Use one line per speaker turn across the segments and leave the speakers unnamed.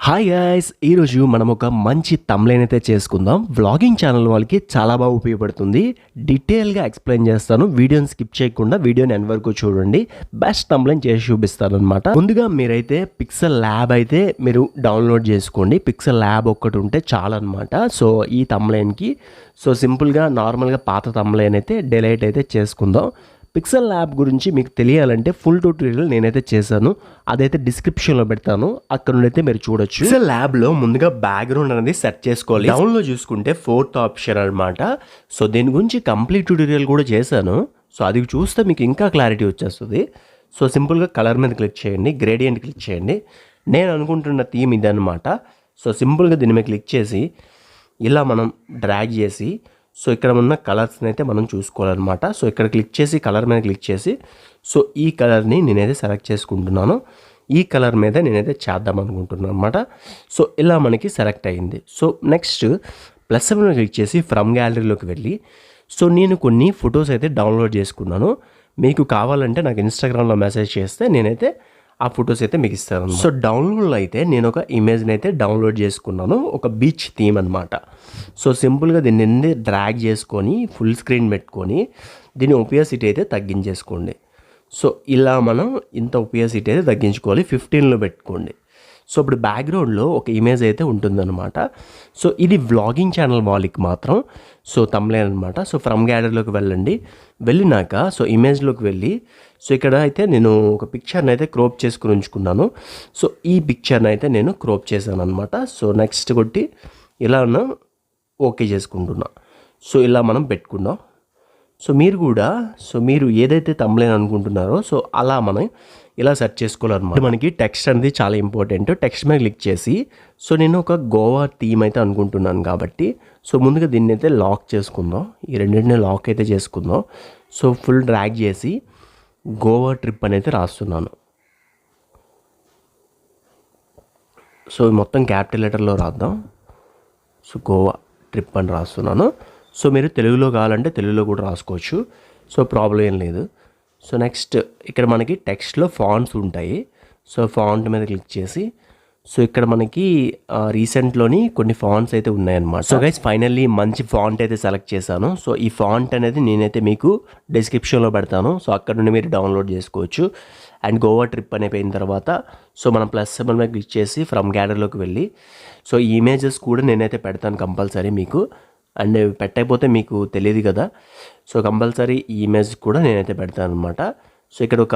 Hi guys, ఈరోజు మనం ఒక మంచి తమ్లైన్ అయితే చేసుకుందాం. వ్లాగింగ్ ఛానల్ వాళ్ళకి చాలా బాగా ఉపయోగపడుతుంది. డీటెయిల్గా ఎక్స్ప్లెయిన్ చేస్తాను. వీడియోని స్కిప్ చేయకుండా వీడియోని ఎండ్ వరకు చూడండి. బెస్ట్ తమ్లైన్ చేసి చూపిస్తాను అనమాట. ముందుగా మీరైతే పిక్సెల్ ల్యాబ్ అయితే మీరు డౌన్లోడ్ చేసుకోండి. పిక్సెల్ ల్యాబ్ ఒక్కటి ఉంటే చాలు అనమాట. సో ఈ తమ్లైన్కి సింపుల్గా నార్మల్గా పాత తమ్లైన్ అయితే డిలీట్ అయితే చేసుకుందాం. పిక్సెల్ ల్యాబ్ గురించి మీకు తెలియాలంటే ఫుల్ ట్యూటోరియల్ నేనైతే చేశాను. అదైతే డిస్క్రిప్షన్లో పెడతాను, అక్కడ నుండి అయితే మీరు చూడొచ్చు. పిక్సెల్ ల్యాబ్లో ముందుగా బ్యాక్గ్రౌండ్ అనేది సెట్ చేసుకోవాలి. డౌన్లో చూసుకుంటే 4th ఆప్షన్ అనమాట. సో దీని గురించి కంప్లీట్ ట్యూటోరియల్ కూడా చేశాను. సో అది చూస్తే మీకు ఇంకా క్లారిటీ వచ్చేస్తుంది. సో సింపుల్గా కలర్ మీద క్లిక్ చేయండి, గ్రేడియంట్ క్లిక్ చేయండి. నేను అనుకుంటున్న థీమ్ ఇదనమాట. సో సింపుల్గా దీని మీద క్లిక్ చేసి ఇలా మనం డ్రాగ్ చేసి ఇక్కడ ఉన్న కలర్స్ని అయితే మనం చూసుకోవాలన్నమాట. సో ఇక్కడ క్లిక్ చేసి కలర్ మీద క్లిక్ చేసి ఈ కలర్ని నేనైతే సెలెక్ట్ చేసుకుంటున్నాను. ఈ కలర్ మీద నేనైతే చేద్దాం అనుకుంటున్నాను అనమాట. ఇలా మనకి సెలెక్ట్ అయ్యింది. నెక్స్ట్ ప్లస్ మీద క్లిక్ చేసి ఫ్రమ్ గ్యాలరీలోకి వెళ్ళి నేను కొన్ని ఫొటోస్ అయితే డౌన్లోడ్ చేసుకున్నాను. మీకు కావాలంటే నాకు ఇన్స్టాగ్రామ్లో మెసేజ్ చేస్తే నేనైతే ఆ ఫొటోస్ అయితే మీకు ఇస్తాను. డౌన్లోడ్లో అయితే నేను ఒక ఇమేజ్ని అయితే డౌన్లోడ్ చేసుకున్నాను, ఒక బీచ్ థీమ్ అనమాట. సింపుల్గా దీన్ని డ్రాగ్ చేసుకొని ఫుల్ స్క్రీన్ పెట్టుకొని దీని ఒపియాసిటీ అయితే తగ్గించేసుకోండి. ఇలా మనం ఇంత ఒపియాసిటీ అయితే తగ్గించుకోవాలి, 15లో పెట్టుకోండి. ఇప్పుడు బ్యాక్గ్రౌండ్లో ఒక ఇమేజ్ అయితే ఉంటుందన్నమాట. ఇది వ్లాగింగ్ ఛానల్ వాళ్ళకి మాత్రం తమ్లైన్ అనమాట. ఫ్రమ్ గ్యాలరీలోకి వెళ్ళండి. వెళ్ళినాక ఇమేజ్లోకి వెళ్ళి ఇక్కడ అయితే నేను ఒక పిక్చర్ని అయితే క్రోప్ చేసుకుని ఉంచుకున్నాను. ఈ పిక్చర్ని అయితే నేను క్రోప్ చేశాను అనమాట. నెక్స్ట్ కొట్టి ఇలా ఓకే చేసుకుంటున్నా. ఇలా మనం పెట్టుకున్నాం. మీరు కూడా మీరు ఏదైతే తమ్లైన్ అనుకుంటున్నారో అలా మనం ఇలా సెర్చ్ చేసుకోవాలన్నమాట. మనకి టెక్స్ట్ అనేది చాలా ఇంపార్టెంట్. టెక్స్ట్ మీద క్లిక్ చేసి నేను ఒక గోవా థీమ్ అయితే అనుకుంటున్నాను కాబట్టి ముందుగా దీన్ని అయితే లాక్ చేసుకుందాం. ఈ రెండింటిని లాక్ అయితే చేసుకుందాం. ఫుల్ డ్రాగ్ చేసి గోవా ట్రిప్ అనేది రాస్తున్నాను. మొత్తం క్యాపిటల్ లెటర్లో రాద్దాం. గోవా ట్రిప్ అని రాస్తున్నాను. మీరు తెలుగులో కావాలంటే తెలుగులో కూడా రాసుకోవచ్చు. ప్రాబ్లం ఏం లేదు. నెక్స్ట్ ఇక్కడ మనకి టెక్స్ట్లో ఫాంట్స్ ఉంటాయి. ఫాంట్ మీద క్లిక్ చేసి ఇక్కడ మనకి రీసెంట్లోని కొన్ని ఫాంట్స్ అయితే ఉన్నాయన్నమాట. గైస్ ఫైనల్లీ మంచి ఫాంట్ అయితే సెలెక్ట్ చేశాను. ఈ ఫాంట్ అనేది నేనైతే మీకు డిస్క్రిప్షన్లో పెడతాను. అక్కడ నుండి మీరు డౌన్లోడ్ చేసుకోవచ్చు. అండ్ గోవా ట్రిప్ అయిపోయిన తర్వాత మనం ప్లస్ సింబల్ మీద క్లిక్ చేసి ఫ్రమ్ గ్యాలరీలోకి వెళ్ళి ఈ ఇమేజెస్ కూడా నేనైతే పెడతాను కంపల్సరీ మీకు. అండ్ పెట్టకపోతే మీకు తెలియదు కదా. కంపల్సరీ ఈ ఇమేజ్ కూడా నేనైతే పెడతాను అనమాట. ఇక్కడ ఒక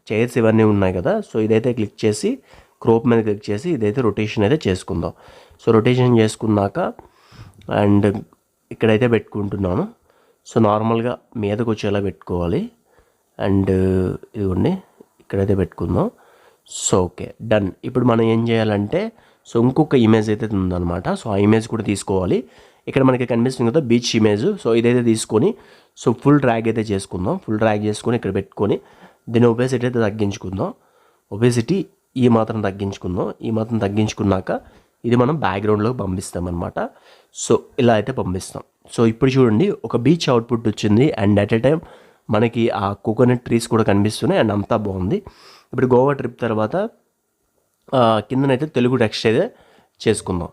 చైర్స్ ఇవన్నీ ఉన్నాయి కదా. ఇదైతే క్లిక్ చేసి క్రోప్ మీద క్లిక్ చేసి ఇదైతే రొటేషన్ అయితే చేసుకుందాం. రొటేషన్ చేసుకున్నాక అండ్ ఇక్కడైతే పెట్టుకుంటున్నాను. నార్మల్గా మీదకి వచ్చేలా పెట్టుకోవాలి. అండ్ ఇదిగోండి ఇక్కడైతే పెట్టుకుందాం. Okay done. ఇప్పుడు మనం ఏం చేయాలంటే ఇంకొక ఇమేజ్ అయితే ఉందన్నమాట. ఆ ఇమేజ్ కూడా తీసుకోవాలి. ఇక్కడ మనకి కనిపిస్తుంది కదా బీచ్ ఇమేజ్. ఇదైతే తీసుకొని ఫుల్ డ్రాగ్ అయితే చేసుకుందాం. ఫుల్ డ్రాగ్ చేసుకొని ఇక్కడ పెట్టుకొని దీని ఒబేసిటీ అయితే తగ్గించుకుందాం. ఒబేసిటీ ఈ మాత్రం తగ్గించుకుందాం. ఈ మాత్రం తగ్గించుకున్నాక ఇది మనం బ్యాక్గ్రౌండ్లోకి పంపిస్తాం అనమాట. ఇలా అయితే పంపిస్తాం. ఇప్పుడు చూడండి ఒక బీచ్ అవుట్పుట్ వచ్చింది. అండ్ అట్ ఎ టైం మనకి ఆ కోకోనట్ ట్రీస్ కూడా కనిపిస్తున్నాయి. అండ్ అంతా బాగుంది. ఇప్పుడు గోవా ట్రిప్ తర్వాత కిందనైతే తెలుగు టెక్స్ట్ అయితే చేసుకుందాం.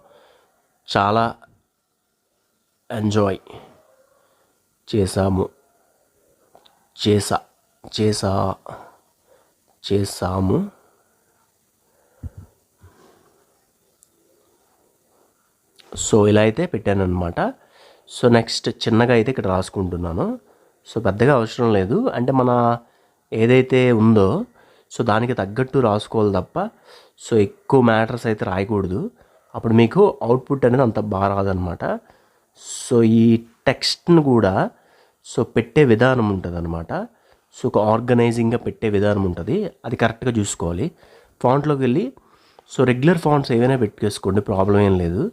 చాలా ఎంజాయ్ చేసాము చేసాము ఇలా అయితే పెట్టాను అనమాట. నెక్స్ట్ చిన్నగా అయితే ఇక్కడ రాసుకుంటున్నాను. పెద్దగా అవసరం లేదు. అంటే మన ఏదైతే ఉందో దానికి తగ్గట్టు రాసుకోవాలి తప్ప ఎక్కువ మ్యాటర్స్ అయితే రాయకూడదు. అప్పుడు మీకు అవుట్పుట్ అనేది అంత బాగా రాదనమాట. ఈ టెక్స్ట్ను కూడా పెట్టే విధానం ఉంటుంది అనమాట. ఒక ఆర్గనైజింగ్గా పెట్టే విధానం ఉంటుంది. అది కరెక్ట్గా చూసుకోవాలి. ఫాంట్లోకి వెళ్ళి రెగ్యులర్ ఫాంట్స్ ఏవైనా పెట్టుకేసుకోండి, ప్రాబ్లం ఏం లేదు.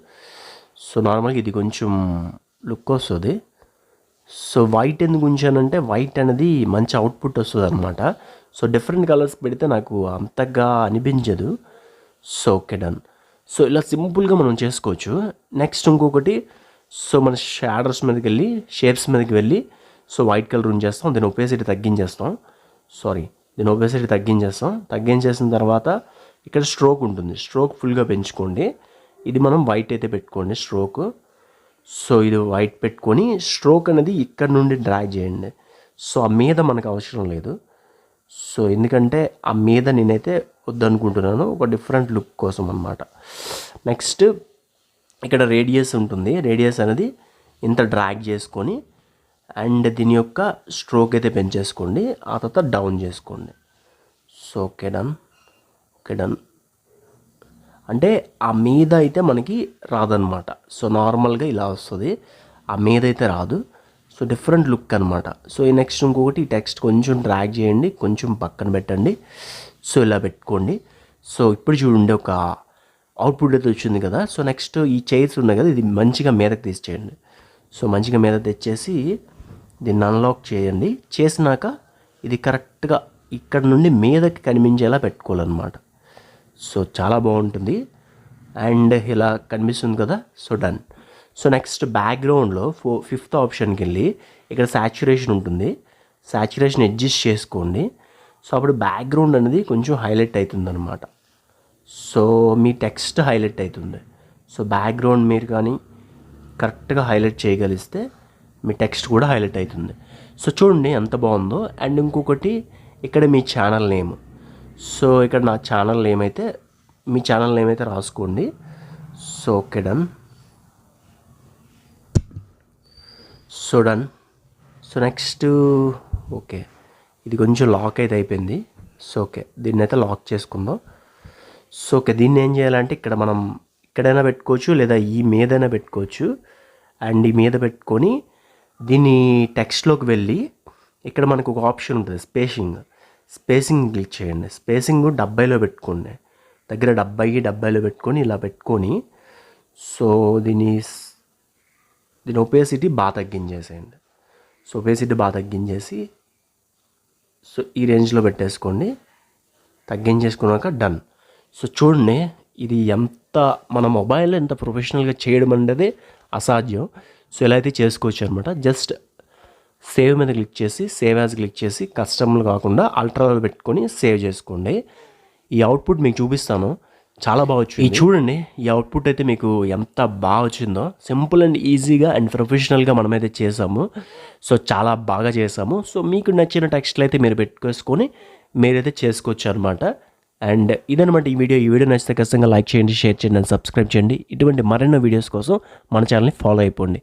నార్మల్గా ఇది కొంచెం లుక్ వస్తుంది. వైట్ ఎందుకు ఉంచానంటే వైట్ అనేది మంచి అవుట్పుట్ వస్తుంది అనమాట. డిఫరెంట్ కలర్స్ పెడితే నాకు అంతగా అనిపించదు. Okay done. ఇలా సింపుల్గా మనం చేసుకోవచ్చు. నెక్స్ట్ ఇంకొకటి మన షాడోస్ మీదకి వెళ్ళి షేప్స్ మీదకి వెళ్ళి వైట్ కలర్ ఉంచేస్తాం. దీని ఒపేసిటీ తగ్గించేస్తాం. తగ్గించేసిన తర్వాత ఇక్కడ స్ట్రోక్ ఉంటుంది, స్ట్రోక్ ఫుల్గా పెంచుకోండి. ఇది మనం వైట్ అయితే పెట్టుకోండి స్ట్రోక్. సో ఇది వైట్ పెట్టుకొని స్ట్రోక్ అనేది ఇక్కడ నుండి డ్రాగ్ చేయండి. సో ఆ మీద మనకు అవసరం లేదు. సో ఎందుకంటే ఆ మీద నేనైతే వద్దనుకుంటున్నాను, ఒక డిఫరెంట్ లుక్ కోసం అనమాట. నెక్స్ట్ ఇక్కడ రేడియస్ ఉంటుంది, రేడియస్ అనేది ఇంత డ్రాగ్ చేసుకొని అండ్ దీని యొక్క స్ట్రోక్ అయితే పెంచేసుకోండి. ఆ తర్వాత డౌన్ చేసుకోండి. So okay done. అంటే ఆ మీద అయితే మనకి రాదనమాట. సో నార్మల్గా ఇలా వస్తుంది, ఆ మీద అయితే రాదు. సో డిఫరెంట్ లుక్ అనమాట. సో ఈ నెక్స్ట్ ఇంకొకటి ఈ టెక్స్ట్ కొంచెం డ్రాగ్ చేయండి, కొంచెం పక్కన పెట్టండి. సో ఇలా పెట్టుకోండి. సో ఇప్పుడు చూడండి ఒక అవుట్పుట్ అయితే వచ్చింది కదా. సో నెక్స్ట్ ఈ చైర్స్ ఉన్నాయి కదా, ఇది మంచిగా మీదకి తీసేయండి. సో మంచిగా మీద తెచ్చేసి దీన్ని అన్లాక్ చేయండి. చేసినాక ఇది కరెక్ట్గా ఇక్కడ నుండి మీదకి కనిపించేలా పెట్టుకోవాలన్నమాట. సో చాలా బాగుంటుంది అండ్ ఇలా కనిపిస్తుంది కదా. So done. సో నెక్స్ట్ బ్యాక్గ్రౌండ్లో ఫిఫ్త్ ఆప్షన్కి వెళ్ళి ఇక్కడ సాచురేషన్ ఉంటుంది, సాచురేషన్ అడ్జస్ట్ చేసుకోండి. సో అప్పుడు బ్యాక్గ్రౌండ్ అనేది కొంచెం హైలైట్ అవుతుంది అనమాట. సో మీ టెక్స్ట్ హైలైట్ అవుతుంది. సో బ్యాక్గ్రౌండ్ మీరు కానీ కరెక్ట్గా హైలైట్ చేయగలిస్తే మీ టెక్స్ట్ కూడా హైలైట్ అవుతుంది. సో చూడండి ఎంత బాగుందో. అండ్ ఇంకొకటి ఇక్కడ మీ ఛానల్ నేమ్. సో ఇక్కడ నా ఛానల్ నేమ్ అయితే, మీ ఛానల్ నేమ్ అయితే రాసుకోండి. So okay done. So done. So next okay, ఇది కొంచెం లాక్ అయితే అయిపోయింది. సో ఓకే, దీన్ని అయితే లాక్ చేసుకుందాం. సో ఓకే, దీన్ని ఏం చేయాలంటే ఇక్కడ మనం ఇక్కడైనా పెట్టుకోవచ్చు లేదా ఈ మీదైనా పెట్టుకోవచ్చు. అండ్ ఈ మీద పెట్టుకొని దీన్ని టెక్స్ట్లోకి వెళ్ళి ఇక్కడ మనకు ఒక ఆప్షన్ ఉంటుంది స్పేసింగ్ క్లిక్ చేయండి. స్పేసింగ్ 70లో పెట్టుకోండి, దగ్గర 70లో పెట్టుకొని ఇలా పెట్టుకొని సో దీని ఒపేసిటీ బాగా తగ్గించేసేయండి. సో ఒపేసిటీ బాగా తగ్గించేసి సో ఈ రేంజ్లో పెట్టేసుకోండి. తగ్గించేసుకున్నాక డన్. సో చూడండి ఇది ఎంత మన మొబైల్లో ఎంత ప్రొఫెషనల్గా చేయడం అనేది అసాధ్యం. సో ఇలా అయితే చేసుకోవచ్చు అనమాట. జస్ట్ సేవ్ మీద క్లిక్ చేసి సేవ్ యాజ్ క్లిక్ చేసి కస్టమర్లు కాకుండా అల్ట్రాలో పెట్టుకొని సేవ్ చేసుకోండి. ఈ అవుట్పుట్ మీకు చూపిస్తాను, చాలా బాగా వచ్చింది. ఈ చూడండి ఈ అవుట్పుట్ అయితే మీకు ఎంత బాగా వచ్చిందో. సింపుల్ అండ్ ఈజీగా అండ్ ప్రొఫెషనల్గా మనమైతే చేసాము. సో చాలా బాగా చేసాము. సో మీకు నచ్చిన టెక్స్ట్లు అయితే మీరు పెట్టుకొని మీరైతే చేసుకోవచ్చు అనమాట. అండ్ ఇదనమాట ఈ వీడియో నచ్చితే ఖచ్చితంగా లైక్ చేయండి, షేర్ చేయండి అండ్ సబ్స్క్రైబ్ చేయండి. ఇటువంటి మరెన్నో వీడియోస్ కోసం మన ఛానల్ని ఫాలో అయిపోండి.